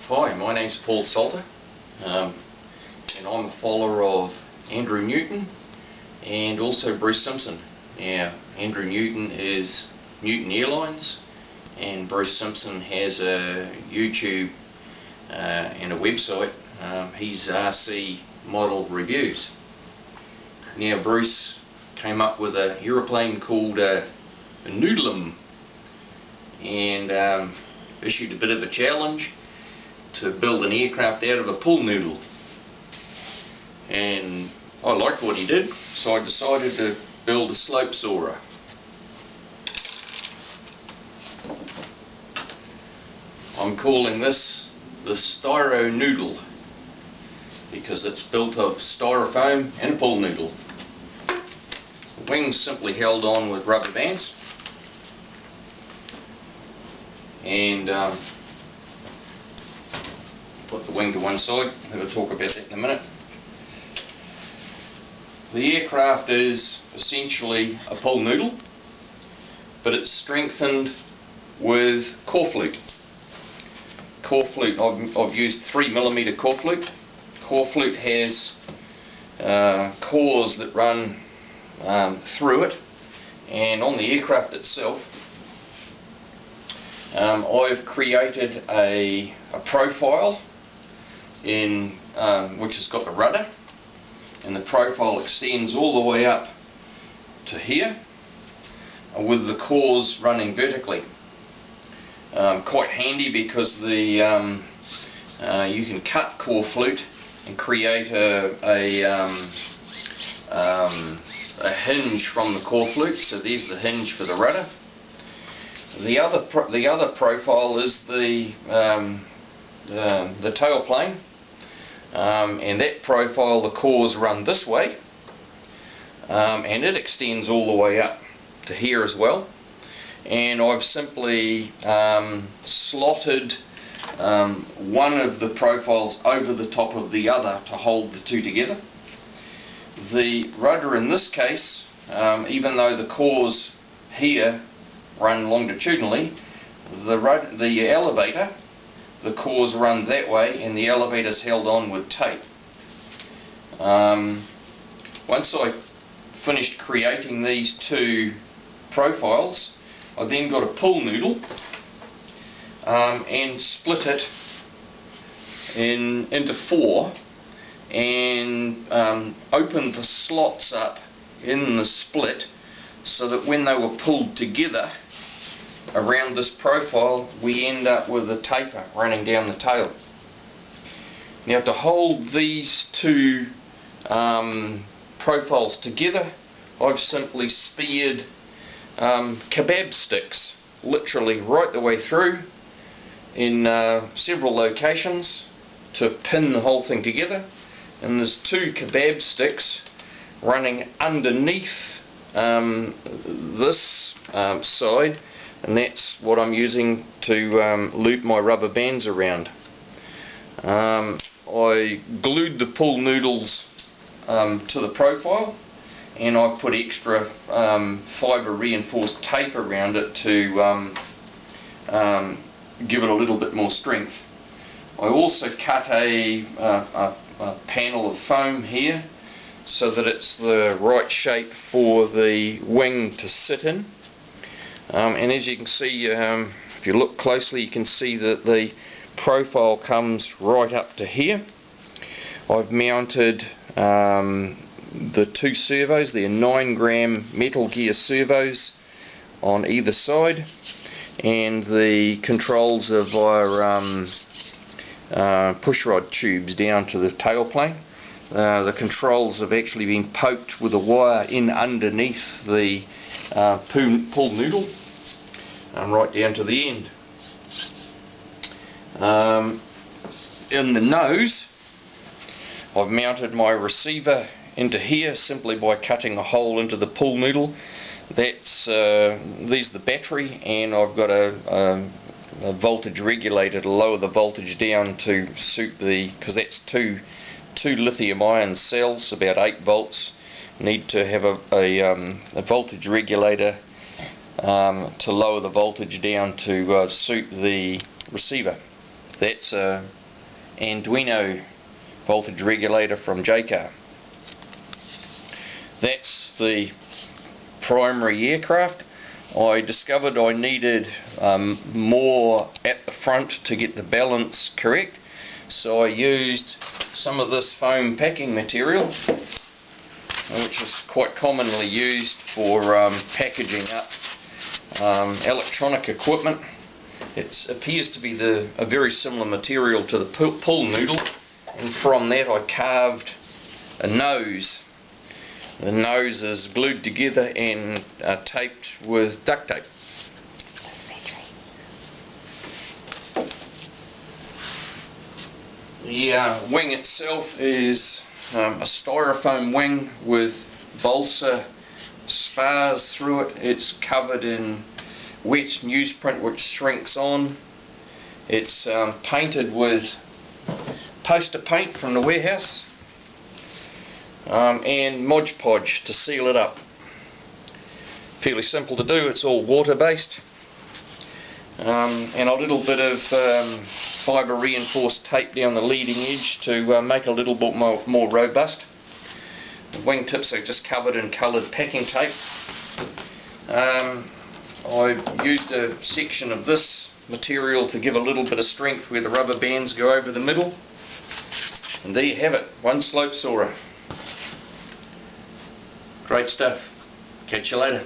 Hi, my name's Paul Salter, and I'm a follower of Andrew Newton and also Bruce Simpson. Now, Andrew Newton is Newton Airlines, and Bruce Simpson has a YouTube and a website. He's RC Model Reviews. Now, Bruce came up with an aeroplane called a Noodle and issued a bit of a challenge to build an aircraft out of a pool noodle, and I liked what he did, so I decided to build a slope soarer. I'm calling this the Styro Noodle because it's built of styrofoam and a pool noodle. The wings simply held on with rubber bands, and put the wing to one side. We'll talk about that in a minute. The aircraft is essentially a pool noodle, but it's strengthened with core flute. Core flute, I've used 3mm core flute. Core flute has cores that run through it, and on the aircraft itself I've created a profile in which has got the rudder, and the profile extends all the way up to here with the cores running vertically. Quite handy because the you can cut core flute and create a hinge from the core flute. So there's the hinge for the rudder. The other profile is the tailplane, and that profile, the cores run this way, and it extends all the way up to here as well. And I've simply slotted one of the profiles over the top of the other to hold the two together. The rudder in this case, even though the cores here run longitudinally, the elevator, the cores run that way, and the elevator is held on with tape. Once I finished creating these two profiles, I then got a pool noodle and split it into four, and opened the slots up in the split so that when they were pulled together around this profile, we end up with a taper running down the tail. Now, to hold these two profiles together, I've simply speared kebab sticks literally right the way through in several locations to pin the whole thing together. And there's two kebab sticks running underneath this side, and that's what I'm using to loop my rubber bands around. I glued the pool noodles to the profile, and I put extra fibre reinforced tape around it to give it a little bit more strength. I also cut a panel of foam here so that it's the right shape for the wing to sit in. And as you can see, if you look closely, you can see that the profile comes right up to here. I've mounted the two servos, they're 9-gram Metal Gear servos on either side, and the controls are via pushrod tubes down to the tailplane. The controls have actually been poked with a wire in underneath the pool noodle right down to the end. In the nose, I've mounted my receiver into here simply by cutting a hole into the pool noodle. There's the battery, and I've got a voltage regulator to lower the voltage down to suit because that's two lithium ion cells, about 8 volts. Need to have a voltage regulator to lower the voltage down to suit the receiver. That's a Arduino voltage regulator from JCar. That's the primary aircraft. I discovered I needed more at the front to get the balance correct, so I used some of this foam packing material, which is quite commonly used for packaging up electronic equipment. It appears to be a very similar material to the pull noodle, and from that I carved a nose. The nose is glued together and taped with duct tape. The wing itself is a styrofoam wing with balsa spars through it. It's covered in wet newsprint which shrinks on. It's painted with poster paint from the warehouse, and Mod Podge to seal it up. Fairly simple to do. It's all water based, and a little bit of fibre reinforced tape down the leading edge to make it a little bit more robust. The wingtips are just covered in coloured packing tape. I used a section of this material to give a little bit of strength where the rubber bands go over the middle, and there you have it, one slope soarer. Great stuff. Catch you later.